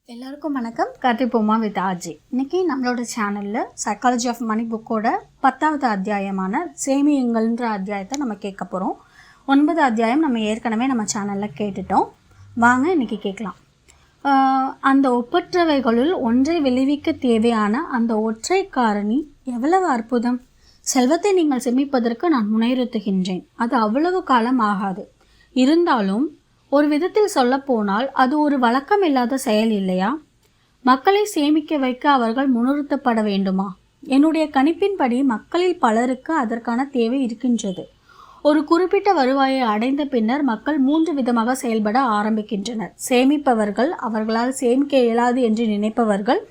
எல்லாருக்கும் வணக்கம். கற்றுப்போமா with RJ. இன்றைக்கி நம்மளோட சேனலில் சைக்காலஜி ஆஃப் மணி புக்கோட 10வது அத்தியாயமான சேமியுங்கள்ன்ற அத்தியாயத்தை நம்ம கேட்க போகிறோம். 9 அத்தியாயம் நம்ம ஏற்கனவே நம்ம சேனலில் கேட்டுட்டோம். வாங்க இன்றைக்கி கேட்கலாம். அந்த ஒப்பற்றவைகளுள் ஒன்றை விளைவிக்க தேவையான அந்த ஒற்றை காரணி எவ்வளவு அற்புதம்! செல்வத்தை நீங்கள் சேமிப்பதற்கு நான் முனையுறுத்துகின்றேன். அது அவ்வளவு காலம் ஆகாது. இருந்தாலும் ஒரு விதத்தில் சொல்லப்போனால் அது ஒரு வழக்கம் இல்லாத செயல் இல்லையா? மக்களை சேமிக்க வைக்க அவர்கள் முன்னிறுத்தப்பட வேண்டுமா? என்னுடைய கணிப்பின்படி மக்களில் பலருக்கு அதற்கான தேவை இருக்கின்றது. ஒரு குறிப்பிட்ட வருவாயை அடைந்த பின்னர் மக்கள் 3 விதமாக செயல்பட ஆரம்பிக்கின்றனர். சேமிப்பவர்கள், அவர்களால் சேமிக்க இயலாது என்று நினைப்பவர்கள்,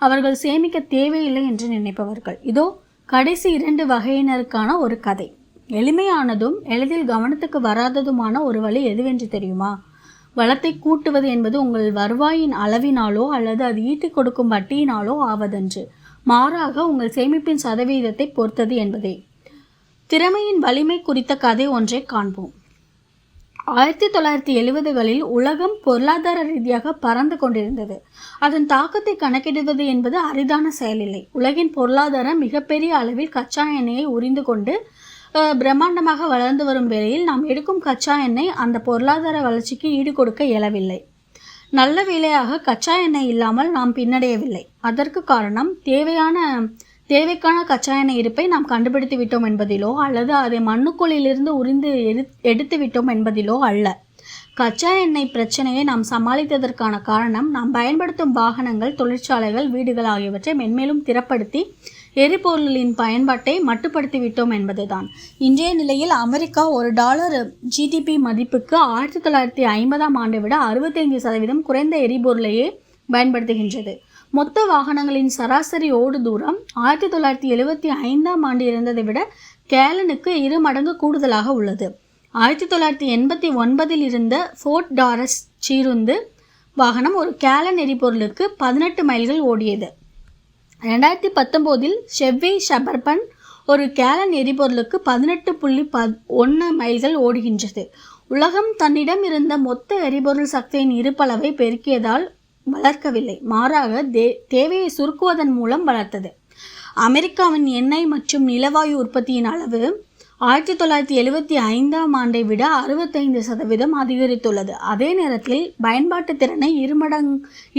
அவர்கள் சேமிக்க தேவையில்லை என்று நினைப்பவர்கள். இதோ கடைசி 2 வகையினருக்கான ஒரு கதை. எளிமையானதும் எளிதில் கவனத்துக்கு வராததுமான ஒரு வழி எதுவென்று தெரியுமா? வளத்தை கூட்டுவது என்பது உங்கள் வருவாயின் அளவினாலோ அல்லது அது ஈட்டிக் கொடுக்கும் வட்டியினாலோ ஆவதன்று, மாறாக உங்கள் சேமிப்பின் சதவீதத்தை பொறுத்தது என்பதே. திறமையின் வலிமை குறித்த கதை ஒன்றை காண்போம். 1970களில் உலகம் பொருளாதார ரீதியாக பறந்து கொண்டிருந்தது. அதன் தாக்கத்தை கணக்கிடுவது என்பது அரிதான செயலில்லை. உலகின் பொருளாதாரம் மிகப்பெரிய அளவில் கச்சா எண்ணெயை உறிந்து கொண்டு பிரம்மாண்டமாக வளர்ந்து வரும் வேளையில் நாம் எடுக்கும் கச்சா எண்ணெய் அந்த பொருளாதார வளர்ச்சிக்கு ஈடு கொடுக்க இயலவில்லை. நல்ல வேளையாக கச்சா எண்ணெய் இல்லாமல் நாம் பின்னடையவில்லை. அதற்கு காரணம் தேவைக்கான கச்சா எண்ணெய் இருப்பை நாம் கண்டுபிடித்து விட்டோம் என்பதிலோ அல்லது அதை மண்ணுக்குழிலிருந்து உறிந்து எடுத்து விட்டோம் என்பதிலோ அல்ல. கச்சா எண்ணெய் பிரச்சனையை நாம் சமாளித்ததற்கான காரணம் நாம் பயன்படுத்தும் வாகனங்கள், தொழிற்சாலைகள், வீடுகள் ஆகியவற்றை மென்மேலும் திறப்படுத்தி எரிபொருளின் பயன்பாட்டை மட்டுப்படுத்தி விட்டோம் என்பதுதான். இன்றைய நிலையில் அமெரிக்கா $1 GDP மதிப்புக்கு 1950ஆம் ஆண்டை விட 65% குறைந்த எரிபொருளையே பயன்படுத்துகின்றது. மொத்த வாகனங்களின் சராசரி ஓடு தூரம் 1975ஆம் ஆண்டு இருந்ததை விட கேலனுக்கு 2 மடங்கு கூடுதலாக உள்ளது. 1989இல் இருந்த ஃபோர்ட் டாரஸ் சீருந்து வாகனம் ஒரு கேலன் எரிபொருளுக்கு 18 மைல்கள் ஓடியது. 2019இல் ஷெவ்வி சபர்பன் ஒரு கேலன் எரிபொருளுக்கு 18.1 மைல்கள் ஓடுகின்றது. உலகம் தன்னிடம் இருந்த மொத்த எரிபொருள் சக்தியின் இருப்பளவை பெருக்கியதால் வளர்க்கவில்லை, மாறாக தேவையை சுருக்குவதன் மூலம் வளர்த்தது. அமெரிக்காவின் எண்ணெய் மற்றும் நிலவாயு உற்பத்தியின் அளவு 1975ஆம் ஆண்டை விட 65% அதிகரித்துள்ளது. அதே நேரத்தில் பயன்பாட்டு திறனை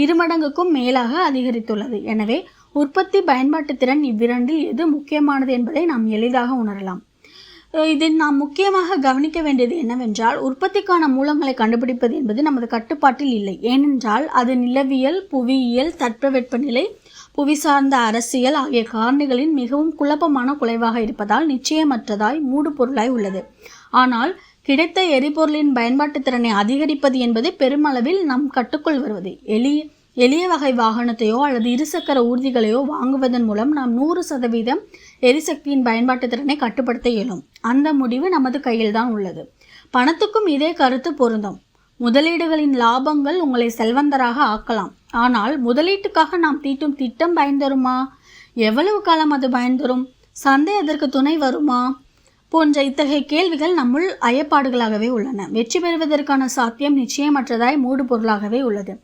இருமடங்குக்கும் மேலாக அதிகரித்துள்ளது. எனவே உற்பத்தி, பயன்பாட்டு திறன் இவ்விரண்டில் எது முக்கியமானது என்பதை நாம் எளிதாக உணரலாம். இதில் நாம் முக்கியமாக கவனிக்க வேண்டியது என்னவென்றால், உற்பத்திக்கான மூலங்களை கண்டுபிடிப்பது என்பது நமது கட்டுப்பாட்டில் இல்லை. ஏனென்றால் அது நிலவியல், புவியியல், தட்பவெப்பநிலை, புவி சார்ந்த அரசியல் ஆகிய காரணிகளின் மிகவும் குழப்பமான குலைவாக இருப்பதால் நிச்சயமற்றதாய் மூடுபொருளாய் உள்ளது. ஆனால் கிடைத்த எரிபொருளின் பயன்பாட்டு திறனை அதிகரிப்பது என்பது பெருமளவில் நம் கட்டுக்குள் வருவது. எளிய வகை வாகனத்தையோ அல்லது இருசக்கர ஊர்திகளையோ வாங்குவதன் மூலம் நாம் 100% எரிசக்தியின் பயன்பாட்டு திறனை கட்டுப்படுத்த இயலும். அந்த முடிவு நமது கையில்தான் உள்ளது. பணத்துக்கும் இதே கருத்து பொருந்தும். முதலீடுகளின் லாபங்கள் உங்களை செல்வந்தராக ஆக்கலாம். ஆனால் முதலீட்டுக்காக நாம் தீட்டும் திட்டம் பயன் தருமா? எவ்வளவு காலம் அது பயன் தரும்? சந்தை அதற்கு துணை வருமா? போன்ற இத்தகைய கேள்விகள் நம்முள் ஐயப்பாடுகளாகவே உள்ளன. வெற்றி பெறுவதற்கான சாத்தியம் நிச்சயமற்றதாய் மூடுபொருளாகவே உள்ளது.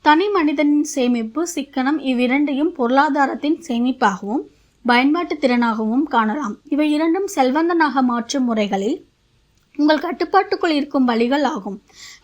தனி மனிதனின் சேமிப்பு, சிக்கனம் இவ்விரண்டையும் பொருளாதாரத்தின் சேமிப்பாகவும் பயன்பாட்டு திறனாகவும் காணலாம். இவை இரண்டும் செல்வந்தனாக மாற்றும் முறைகளில் உங்கள் கட்டுப்பாட்டுக்குள் இருக்கும் வழிகள் ஆகும்.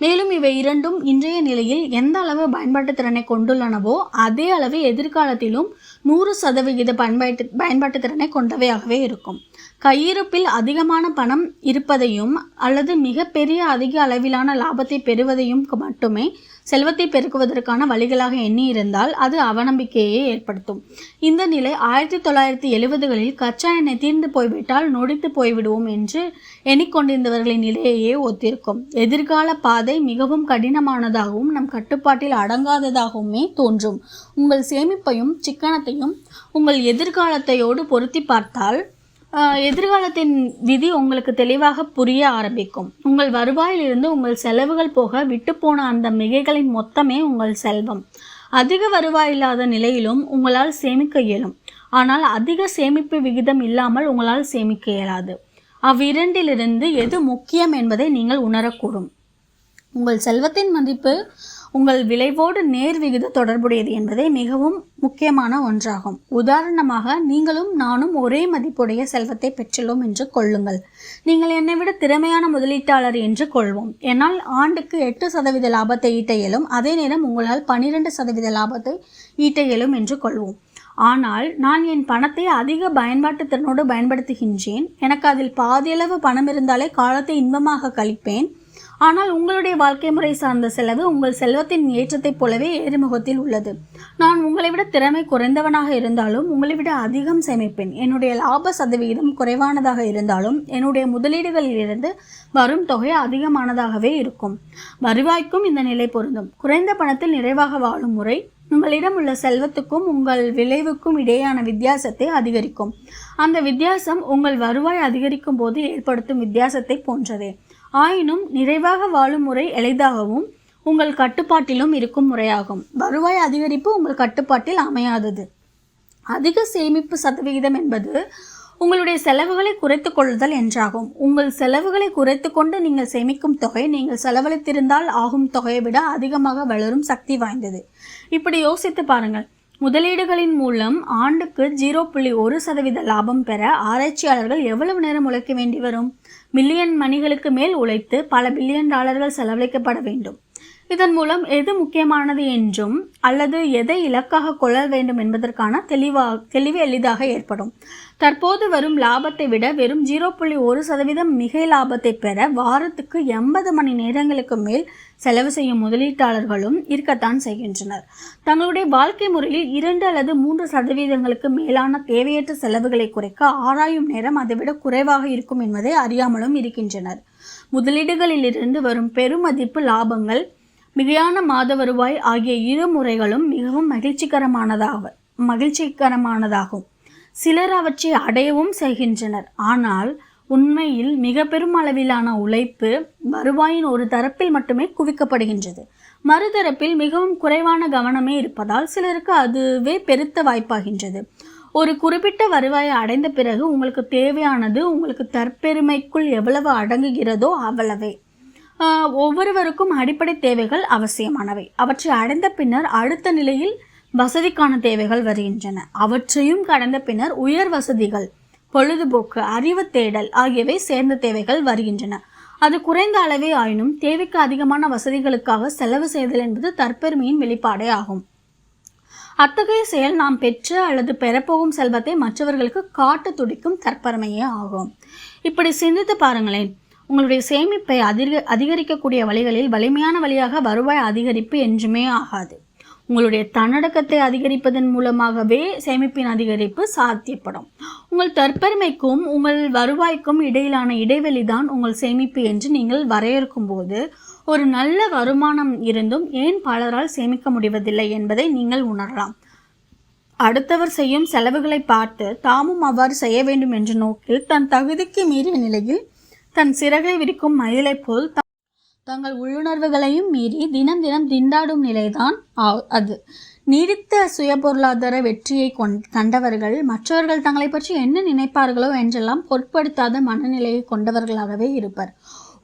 மேலும் இவை இரண்டும் இன்றைய நிலையில் எந்த அளவு பயன்பாட்டு திறனை கொண்டுள்ளனவோ அதே அளவு எதிர்காலத்திலும் 100% பயன்பாட்டு திறனை கொண்டவையாகவே இருக்கும். கையிருப்பில் அதிகமான பணம் இருப்பதையும் அல்லது மிகப்பெரிய அதிக அளவிலான லாபத்தை பெறுவதையும் மட்டுமே செல்வத்தை பெருக்குவதற்கான வழிகளாக எண்ணி இருந்தால் அது அவநம்பிக்கையை ஏற்படுத்தும். இந்த நிலை 1970களில் கச்சா எண்ணெய் தீர்ந்து போய்விட்டால் நொடித்து போய்விடுவோம் என்று எண்ணிக்கொண்டிருந்தவர்களின் நிலையையே ஒத்திருக்கும். எதிர்கால பாதை மிகவும் கடினமானதாகவும் நம் கட்டுப்பாட்டில் அடங்காததாகவுமே தோன்றும். உங்கள் சேமிப்பையும் சிக்கனத்தையும் உங்கள் எதிர்காலத்தையோடு பொருத்தி பார்த்தால் எதிர்காலத்தின் விதி உங்களுக்கு தெளிவாக புரிய ஆரம்பிக்கும். உங்கள் வருவாயிலிருந்து உங்கள் செலவுகள் போக விட்டுப்போன அந்த மிகைகளின் மொத்தமே உங்கள் செல்வம். அதிக வருவாய் இல்லாத நிலையிலும் உங்களால் சேமிக்க இயலும். ஆனால் அதிக சேமிப்பு விகிதம் இல்லாமல் உங்களால் சேமிக்க இயலாது. அவ்விரண்டிலிருந்து எது முக்கியம் என்பதை நீங்கள் உணரக்கூடும். உங்கள் செல்வத்தின் மதிப்பு உங்கள் விளைவோடு நேர் விகித தொடர்புடையது என்பதே மிகவும் முக்கியமான ஒன்றாகும். உதாரணமாக, நீங்களும் நானும் ஒரே மதிப்புடைய செல்வத்தை பெற்றுள்ளோம் என்று கொள்ளுங்கள். நீங்கள் என்னை விட திறமையான முதலீட்டாளர் என்று கொள்வோம். என்னால் ஆண்டுக்கு 8% லாபத்தை ஈட்ட இயலும். அதே நேரம் உங்களால் 12% லாபத்தை ஈட்ட இயலும் என்று கொள்வோம். ஆனால் நான் என் பணத்தை அதிக பயன்பாட்டு திறனோடு பயன்படுத்துகின்றேன். எனக்கு அதில் பாதியளவு பணம் இருந்தாலே காலத்தை இன்பமாக கழிப்பேன். ஆனால் உங்களுடைய வாழ்க்கை முறை சார்ந்த செலவு உங்கள் செல்வத்தின் ஏற்றத்தைப் போலவே ஏறுமுகத்தில் உள்ளது. நான் உங்களை விட திறமை குறைந்தவனாக இருந்தாலும் உங்களை விட அதிகம் சேமிப்பேன். என்னுடைய லாப சதவிகிதம் குறைவானதாக இருந்தாலும் என்னுடைய முதலீடுகளிலிருந்து வரும் தொகை அதிகமானதாகவே இருக்கும். வருவாய்க்கும் இந்த நிலை பொருந்தும். குறைந்த பணத்தில் நிறைவாக வாழும் முறை உங்களிடம் உள்ள செல்வத்துக்கும் உங்கள் விளைவுக்கும் இடையேயான வித்தியாசத்தை அதிகரிக்கும். அந்த வித்தியாசம் உங்கள் வருவாய் அதிகரிக்கும் போது ஏற்படுத்தும் வித்தியாசத்தை போன்றதே. ஆயினும் நிறைவாக வாழும் முறை எளிதாகவும் உங்கள் கட்டுப்பாட்டிலும் இருக்கும் முறையாகும். வருவாய் அதிகரிப்பு உங்கள் கட்டுப்பாட்டில் அமையாதது. அதிக சேமிப்பு சதவிகிதம் என்பது உங்களுடைய செலவுகளை குறைத்து கொள்ளுதல் என்றாகும். உங்கள் செலவுகளை குறைத்து கொண்டு நீங்கள் சேமிக்கும் தொகை நீங்கள் செலவழித்திருந்தால் ஆகும் தொகையை விட அதிகமாக வளரும் சக்தி வாய்ந்தது. இப்படி யோசித்து பாருங்கள். முதலீடுகளின் மூலம் ஆண்டுக்கு 0.1% லாபம் பெற ஆராய்ச்சியாளர்கள் எவ்வளவு நேரம் உழைக்க வேண்டி வரும்? மில்லியன் மணிகளுக்கு மேல் உழைத்து பல பில்லியன் டாலர்கள் செலவழிக்கப்பட வேண்டும். இதன் மூலம் எது முக்கியமானது என்றும் அல்லது எதை இலக்காக கொள்ள வேண்டும் என்பதற்கான தெளிவு எளிதாக ஏற்படும். தற்போது வரும் லாபத்தை விட வெறும் 0.1% மிகை லாபத்தை பெற வாரத்துக்கு 80 மணி நேரங்களுக்கு மேல் செலவு செய்யும் முதலீட்டாளர்களும் இருக்கத்தான் செய்கின்றனர். தங்களுடைய வாழ்க்கை முறையில் 2 அல்லது 3% மேலான தேவையற்ற செலவுகளை குறைக்க ஆராயும் நேரம் அதைவிட குறைவாக இருக்கும் என்பதை அறியாமலும் இருக்கின்றனர். முதலீடுகளிலிருந்து வரும் பெருமதிப்பு லாபங்கள், மிகையான மாத வருவாய் ஆகிய இரு முறைகளும் மிகவும் மகிழ்ச்சிகரமானதாகும். சிலர் அவற்றை அடையவும் செய்கின்றனர். ஆனால் உண்மையில் மிக பெரும் அளவிலான உழைப்பு வருவாயின் ஒரு தரப்பில் மட்டுமே குவிக்கப்படுகின்றது. மறுதரப்பில் மிகவும் குறைவான கவனமே இருப்பதால் சிலருக்கு அதுவே பெருத்த வாய்ப்பாகின்றது. ஒரு குறிப்பிட்ட வருவாயை அடைந்த பிறகு உங்களுக்கு தேவையானது உங்களுக்கு தற்பெருமைக்குள் எவ்வளவு அடங்குகிறதோ அவ்வளவே. ஒவ்வொருவருக்கும் அடிப்படை தேவைகள் அவசியமானவை. அவற்றை அடைந்த பின்னர் அடுத்த நிலையில் வசதிக்கான தேவைகள் வருகின்றன. அவற்றையும் கடந்த பின்னர் உயர் வசதிகள், பொழுதுபோக்கு, அறிவு தேடல் ஆகியவை சேர்ந்த தேவைகள் வருகின்றன. அது குறைந்த அளவே ஆயினும் தேவைக்கு அதிகமான வசதிகளுக்காக செலவு செய்தல் என்பது தற்பெருமையின் வெளிப்பாடே ஆகும். அத்தகைய செயல் நாம் பெற்ற அல்லது பெறப்போகும் செல்வத்தை மற்றவர்களுக்கு காட்ட துடிக்கும் தற்பெருமையே ஆகும். இப்படி சிந்தித்து பாருங்களேன். உங்களுடைய சேமிப்பை அதிகரிக்கக்கூடிய வழிகளில் வலிமையான வழியாக வருவாய் அதிகரிப்பு என்றுமே ஆகாது. உங்களுடைய தன்னடக்கத்தை அதிகரிப்பதன் மூலமாகவே சேமிப்பின் அதிகரிப்பு சாத்தியப்படும். உங்கள் தற்பெருமைக்கும் உங்கள் வருவாய்க்கும் இடையிலான இடைவெளி தான் உங்கள் சேமிப்பு என்று நீங்கள் வரையறுக்கும் போது ஒரு நல்ல வருமானம் இருந்தும் ஏன் பலரால் சேமிக்க முடிவதில்லை என்பதை நீங்கள் உணரலாம். அடுத்தவர் செய்யும் செலவுகளை பார்த்து தாமும் அவ்வாறு செய்ய வேண்டும் என்ற நோக்கில் தன் தகுதிக்கு மீறிய நிலையில் தன் சிறகை விரிக்கும் மயிலை போல் தங்கள் உள்ளுணர்வுகளையும் மீறி தினம் தினம் திண்டாடும் நிலைதான் அது. நீடித்த சுய பொருளாதார வெற்றியை கண்டவர்கள் மற்றவர்கள் தங்களை பற்றி என்ன நினைப்பார்களோ என்றெல்லாம் பொருட்படுத்தாத மனநிலையை கொண்டவர்களாகவே இருப்பர்.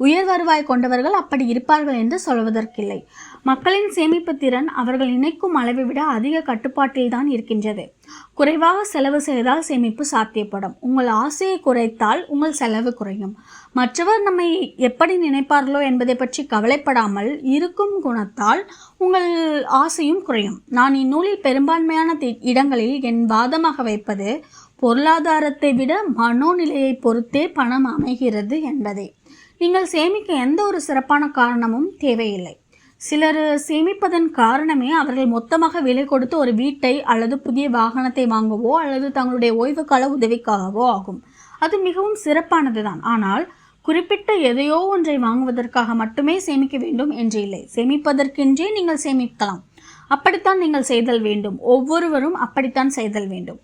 உயர் வருவாய் கொண்டவர்கள் அப்படி இருப்பார்கள் என்று சொல்வதற்கில்லை. மக்களின் சேமிப்பு திறன் அவர்கள் நினைக்கும் அளவை விட அதிக கட்டுப்பாட்டில் தான் இருக்கின்றது. குறைவாக செலவு செய்தால் சேமிப்பு சாத்தியப்படும். உங்கள் ஆசையை குறைத்தால் உங்கள் செலவு குறையும். மற்றவர் நம்மை எப்படி நினைப்பார்களோ என்பதை பற்றி கவலைப்படாமல் இருக்கும் குணத்தால் உங்கள் ஆசையும் குறையும். நான் இந்நூலில் பெரும்பான்மையான இடங்களில் என் வாதமாக வைப்பது பொருளாதாரத்தை விட மனோநிலையை பொறுத்தே பணம் அமைகிறது என்பதே. நீங்கள் சேமிக்க எந்த ஒரு சிறப்பான காரணமும் தேவையில்லை. சிலர் சேமிப்பதன் காரணமே அவர்கள் மொத்தமாக விலை கொடுத்து ஒரு வீட்டை அல்லது புதிய வாகனத்தை வாங்கவோ அல்லது தங்களுடைய ஓய்வு கால உதவிக்காகவோ ஆகும். அது மிகவும் சிறப்பானது தான். ஆனால் குறிப்பிட்ட எதையோ ஒன்றை வாங்குவதற்காக மட்டுமே சேமிக்க வேண்டும் என்று இல்லை. சேமிப்பதற்கென்றே நீங்கள் சேமிக்கலாம். அப்படித்தான் நீங்கள் செய்தல் வேண்டும். ஒவ்வொருவரும் அப்படித்தான் செய்தல் வேண்டும்.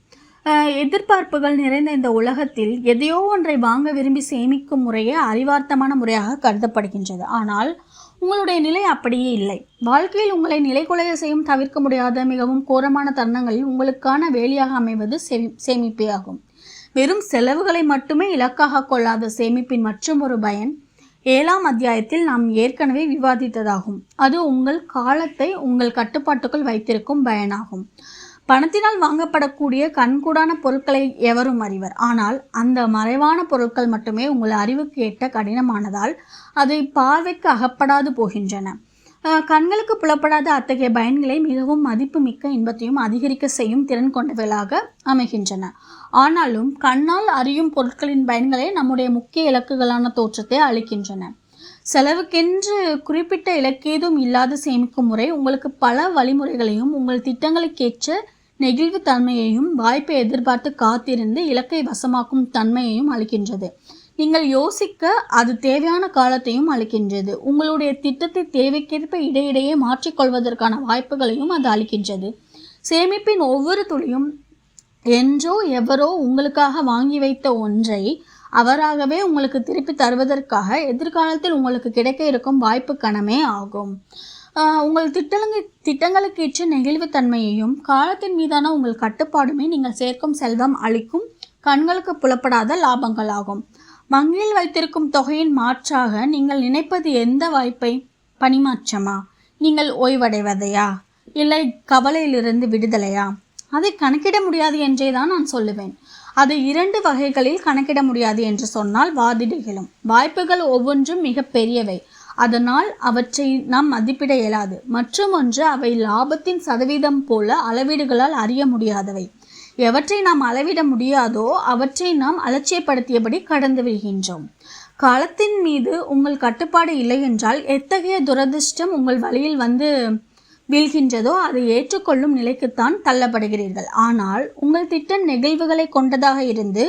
எதிர்பார்ப்புகள் நிறைந்த இந்த உலகத்தில் எதையோ ஒன்றை வாங்க விரும்பி சேமிக்கும் முறையே அறிவார்த்தமான முறையாக கருதப்படுகின்றது. ஆனால் உங்களுடைய நிலை அப்படியே இல்லை. வாழ்க்கையில் உங்களை நிலைகுலைய செய்யும் தவிர்க்க முடியாத மிகவும் கோரமான தருணங்களில் உங்களுக்கான வேலையாக அமைவது சேமிப்பே ஆகும். வெறும் செலவுகளை மட்டுமே இலக்காக கொள்ளாத சேமிப்பின் மற்றும் ஒரு பயன் 7ஆம் அத்தியாயத்தில் நாம் ஏற்கனவே விவாதித்ததாகும். அது உங்கள் காலத்தை உங்கள் கட்டுப்பாட்டுக்குள் வைத்திருக்கும் பயனாகும். பணத்தினால் வாங்கப்படக்கூடிய கண்கூடான பொருட்களை எவரும் அறிவர். ஆனால் அந்த மறைவான பொருட்கள் மட்டுமே உங்கள் அறிவுக்கு எட்ட கடினமானதால் அதை பார்வைக்கு அகப்படாது போகின்றன. கண்களுக்கு புலப்படாத அத்தகைய பயன்களை மிகவும் மதிப்பு மிக்க இன்பத்தையும் அதிகரிக்க செய்யும் திறன் கொண்டவைகளாக அமைகின்றன. ஆனாலும் கண்ணால் அறியும் பொருட்களின் பயன்களே நம்முடைய முக்கிய இலக்குகளான தோற்றத்தை அளிக்கின்றன. செலவுக்கென்று குறிப்பிட்ட இலக்கேதும் இல்லாத சேமிக்கும் முறை உங்களுக்கு பல வழிமுறைகளையும் உங்கள் திட்டங்களுக்கேற்ற நெகிழ்வு தன்மையையும் வாய்ப்பை எதிர்பார்த்து காத்திருந்து இலக்கை வசமாக்கும் தன்மையையும் அளிக்கின்றது. நீங்கள் யோசிக்க அது தேவையான காலத்தையும் அளிக்கின்றது. உங்களுடைய திட்டத்தை தேவைக்கேற்ப இடையிடையே மாற்றிக்கொள்வதற்கான வாய்ப்புகளையும் அது அளிக்கின்றது. சேமிப்பின் ஒவ்வொரு துளியும் என்றோ எவரோ உங்களுக்காக வாங்கி வைத்த ஒன்றை அவராகவே உங்களுக்கு திருப்பி தருவதற்காக எதிர்காலத்தில் உங்களுக்கு கிடைக்க இருக்கும் வாய்ப்பு கணமே ஆகும். உங்கள் திட்டங்களுக்கு ஏற்ற நெகிழ்வுத்தன்மையையும் காலத்தின் மீதான உங்கள் கட்டுப்பாடுமே நீங்கள் சேர்க்கும் செல்வம் அளிக்கும் கண்களுக்கு புலப்படாத லாபங்களாகும். வங்கியில் வைத்திருக்கும் தொகையின் மாற்றாக நீங்கள் நினைப்பது எந்த வாய்ப்பை? பணிமாற்றமா? நீங்கள் ஓய்வடைவதையா? இல்லை கவலையிலிருந்து விடுதலையா? அதை கணக்கிட முடியாது என்றே தான் நான் சொல்லுவேன். அதை 2 வகைகளில் கணக்கிட முடியாது என்று சொன்னால் வாதிடுகளும். வாய்ப்புகள் ஒவ்வொன்றும் மிக பெரியவை, அதனால் அவற்றை நாம் மதிப்பிட இயலாது. மற்றொன்று, அவை லாபத்தின் சதவீதம் போல அளவீடுகளால் அறிய முடியாதவை. எவற்றை நாம் அளவிட முடியாதோ அவற்றை நாம் அலட்சியப்படுத்தியபடி கடந்து விடுகின்றோம். காலத்தின் மீது உங்கள் கட்டுப்பாடு இல்லை என்றால் எத்தகைய துரதிர்ஷ்டம் உங்கள் வழியில் வந்து வீழ்கின்றதோ அதை ஏற்றுக்கொள்ளும் நிலைக்குத்தான் தள்ளப்படுகிறீர்கள். ஆனால் உங்கள் திட்டம் நெகிழ்வுகளை கொண்டதாக இருந்து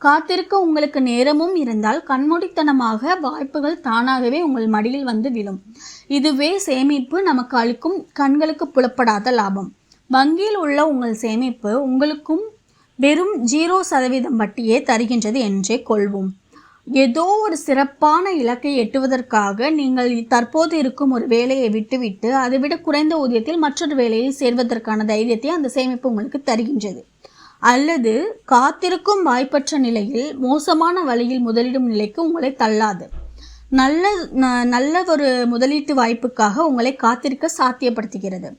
காத்திருக்க உங்களுக்கு நேரமும் இருந்தால் கண்மூடித்தனமாக வாய்ப்புகள் தானாகவே உங்கள் மடியில் வந்து விழும். இதுவே சேமிப்பு நமக்கு அளிக்கும் கண்களுக்கு புலப்படாத லாபம். வங்கியில் உள்ள உங்கள் சேமிப்பு உங்களுக்கும் வெறும் 0% வட்டியே தருகின்றது என்றே கொள்வோம். ஏதோ ஒரு சிறப்பான இலக்கை எட்டுவதற்காக நீங்கள் தற்போது இருக்கும் ஒரு வேலையை விட்டுவிட்டு அதைவிட குறைந்த ஊதியத்தில் மற்றொரு வேலையில் சேர்வதற்கான தைரியத்தை அந்த சேமிப்பு உங்களுக்கு தருகின்றது. அல்லது காத்திருக்கும் வாய்ப்பற்ற நிலையில் மோசமான வழியில் முதலிடும் நிலைக்கு உங்களை தள்ளாது. நல்ல ஒரு முதலீட்டு வாய்ப்புக்காக உங்களை காத்திருக்க சாத்தியப்படுத்துகிறது.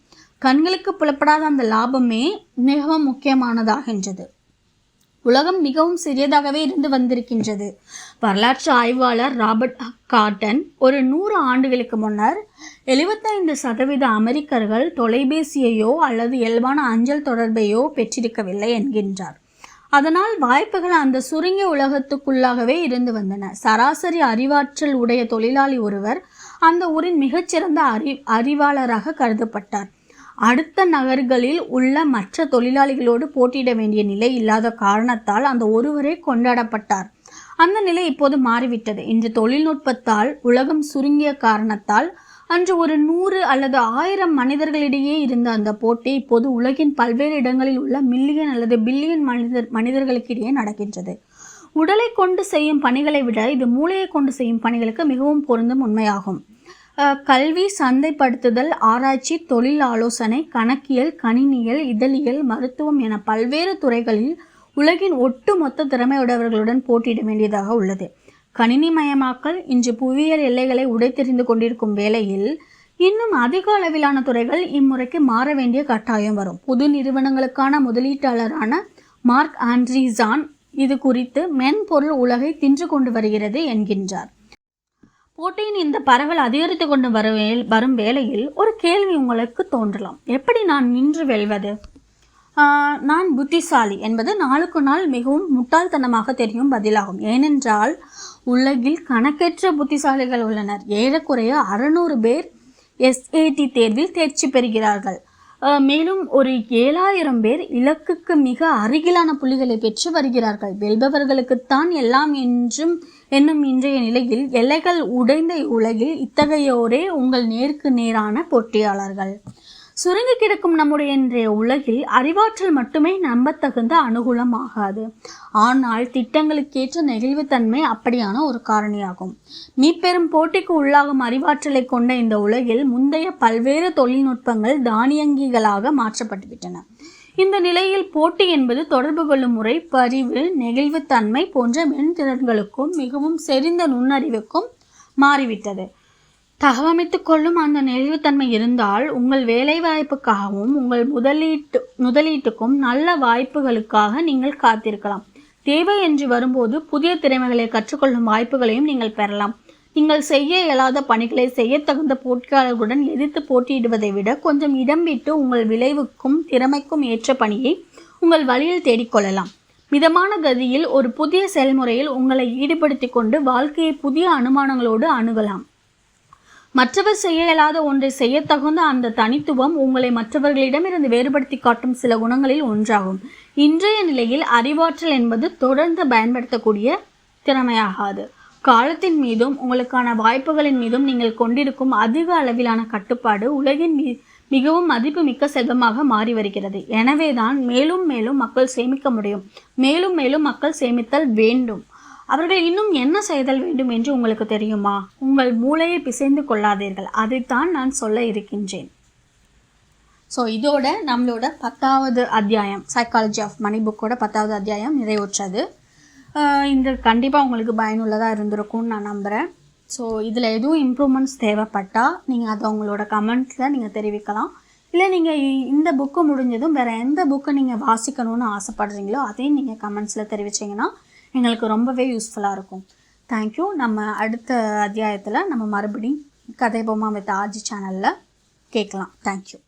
கண்களுக்கு புலப்படாத அந்த லாபமே மிகவும் முக்கியமானதாகின்றது. உலகம் மிகவும் சிறியதாகவே இருந்து வந்திருக்கின்றது. வரலாற்று ஆய்வாளர் ராபர்ட் கார்டன் ஒரு 100 ஆண்டுகளுக்கு முன்னர் 75% அமெரிக்கர்கள் தொலைபேசியையோ அல்லது இயல்பான அஞ்சல் தொடர்பையோ பெற்றிருக்கவில்லை என்கின்றார். அதனால் வாய்ப்புகள் அந்த சுருங்கிய உலகத்துக்குள்ளாகவே இருந்து வந்தன. சராசரி அறிவாற்றல் உடைய தொழிலாளி ஒருவர் அந்த ஊரின் மிகச்சிறந்த அறிவாளராக கருதப்பட்டார். அடுத்த நகர்களில் உள்ள மற்ற தொழிலாளிகளோடு போட்டியிட வேண்டிய நிலை இல்லாத காரணத்தால் அந்த ஒருவரே கொண்டாடப்பட்டார். அந்த நிலை இப்போது மாறிவிட்டது. இன்று தொழில்நுட்பத்தால் உலகம் சுருங்கிய காரணத்தால் அன்று ஒரு 100 அல்லது 1000 மனிதர்களிடையே இருந்த அந்த போட்டி இப்போது உலகின் பல்வேறு இடங்களில் உள்ள மில்லியன் அல்லது பில்லியன் மனிதர்களுக்கிடையே நடக்கின்றது. உடலை கொண்டு செய்யும் பணிகளை விட இது மூளையை கொண்டு செய்யும் பணிகளுக்கு மிகவும் பொருந்தும் உண்மையாகும். கல்வி, சந்தைப்படுத்துதல், ஆராய்ச்சி, தொழில் ஆலோசனை, கணக்கியல், கணினியல், இதழியல், மருத்துவம் என பல்வேறு துறைகளில் உலகின் ஒட்டுமொத்த திறமையுடையவர்களுடன் போட்டியிட வேண்டியதாக உள்ளது. கணினிமயமாக்கல் இன்று புவியியல் எல்லைகளை உடைத்தெறிந்து கொண்டிருக்கும் வேளையில் இன்னும் அதிக அளவிலான துறைகள் இம்முறைக்கு மாற வேண்டிய கட்டாயம் வரும். புது நிறுவனங்களுக்கான முதலீட்டாளரான மார்க் ஆண்ட்ரீசான் இது குறித்து மென்பொருள் உலகை தின்று கொண்டு வருகிறது என்கின்றார். போட்டியின் இந்த பரவல் அதிகரித்து கொண்டு வரும் வேளையில் ஒரு கேள்வி உங்களுக்கு தோன்றலாம். எப்படி நான் நின்று வெல்வது? நான் புத்திசாலி என்பது நாளுக்கு நாள் மிகவும் முட்டாள்தனமாக தெரியும் பதிலாகும். ஏனென்றால் உலகில் கணக்கற்ற புத்திசாலிகள் உள்ளனர். ஏறக்குறைய 600 பேர் SAT தேர்வில் தேர்ச்சி பெறுகிறார்கள். மேலும் ஒரு 7000 பேர் இலக்குக்கு மிக அருகிலான புள்ளிகளை பெற்று வருகிறார்கள். வெல்பவர்களுக்குத்தான் எல்லாம் என்னும் இன்றைய நிலையில் எல்லைகள் உடைந்த உலகில் இத்தகையோரே உங்கள் நேருக்கு நேரான போட்டியாளர்கள். சுருங்கி கிடக்கும் நம்முடைய இன்றைய உலகில் அறிவாற்றல் மட்டுமே நம்பத்தகுந்த அனுகூலமாகாது. ஆனால் திட்டங்களுக்கேற்ற நெகிழ்வுத்தன்மை அப்படியான ஒரு காரணியாகும். மீப்பெரும் போட்டிக்கு உள்ளாகும் அறிவாற்றலை கொண்ட இந்த உலகில் முந்தைய பல்வேறு தொழில்நுட்பங்கள் தானியங்கிகளாக மாற்றப்பட்டுவிட்டன. இந்த நிலையில் போட்டி என்பது தொடர்பு கொள்ளும் முறை, பரிவு, நெகிழ்வுத்தன்மை போன்ற மென்திறன்களுக்கும் மிகவும் செறிந்த நுண்ணறிவுக்கும் மாறிவிட்டது. தகவமைத்து கொள்ளும் அந்த நெகிழ்வுத்தன்மை இருந்தால் உங்கள் வேலைவாய்ப்புக்காகவும் உங்கள் முதலீட்டுக்கும் நல்ல வாய்ப்புகளுக்காக நீங்கள் காத்திருக்கலாம். தேவை என்று வரும்போது புதிய திறமைகளை கற்றுக்கொள்ளும் வாய்ப்புகளையும் நீங்கள் பெறலாம். நீங்கள் செய்ய இயலாத பணிகளை செய்ய தகுந்த போட்டியாளர்களுடன் எதிர்த்து போட்டியிடுவதை விட கொஞ்சம் இடம் விட்டு உங்கள் விளைவுக்கும் திறமைக்கும் ஏற்ற பணியை உங்கள் வழியில் தேடிக்கொள்ளலாம். மிதமான கதியில் ஒரு புதிய செயல்முறையில் உங்களை ஈடுபடுத்தி கொண்டு வாழ்க்கையை புதிய அனுமானங்களோடு அணுகலாம். மற்றவர் செய்ய இயலாத ஒன்றை செய்ய தகுந்த அந்த தனித்துவம் உங்களை மற்றவர்களிடமிருந்து வேறுபடுத்தி காட்டும் சில குணங்களில் ஒன்றாகும். இன்றைய நிலையில் அறிவாற்றல் என்பது தொடர்ந்து பயன்படுத்தக்கூடிய திறமையாகாது. காலத்தின் மீதும் உங்களுக்கான வாய்ப்புகளின் மீதும் நீங்கள் கொண்டிருக்கும் அதிக அளவிலான கட்டுப்பாடு உலகின் மிகவும் மதிப்புமிக்க செல்வமாக மாறி வருகிறது. எனவேதான் மேலும் மேலும் மக்கள் சேமிக்க முடியும், மேலும் மேலும் மக்கள் சேமித்தல் வேண்டும். அவர்கள் இன்னும் என்ன செய்தல் வேண்டும் என்று உங்களுக்கு தெரியுமா? உங்கள் மூளையை பிசைந்து கொள்ளாதீர்கள். அதைத்தான் நான் சொல்ல இருக்கின்றேன். ஸோ இதோட நம்மளோட 10வது அத்தியாயம் சைக்காலஜி ஆஃப் மணி புக்கோட 10வது அத்தியாயம் நிறைவுற்றது. இந்த கண்டிப்பாக உங்களுக்கு பயனுள்ளதாக இருந்திருக்கும்னு நான் நம்புகிறேன். ஸோ இதில் எதுவும் இம்ப்ரூவ்மெண்ட்ஸ் தேவைப்பட்டால் நீங்கள் அதை உங்களோட கமெண்ட்ஸில் நீங்கள் தெரிவிக்கலாம். இல்லை நீங்கள் இந்த புக்கு முடிஞ்சதும் வேறு எந்த புக்கை நீங்கள் வாசிக்கணும்னு ஆசைப்படுறீங்களோ அதையும் நீங்கள் கமெண்ட்ஸில் தெரிவிச்சிங்கன்னா எங்களுக்கு ரொம்பவே யூஸ்ஃபுல்லாக இருக்கும். தேங்க்யூ. நம்ம அடுத்த அத்தியாயத்தில் நம்ம மறுபடியும் கதை பொம்மா வித் ஆர்ஜி சேனலில் கேட்கலாம். தேங்க்யூ.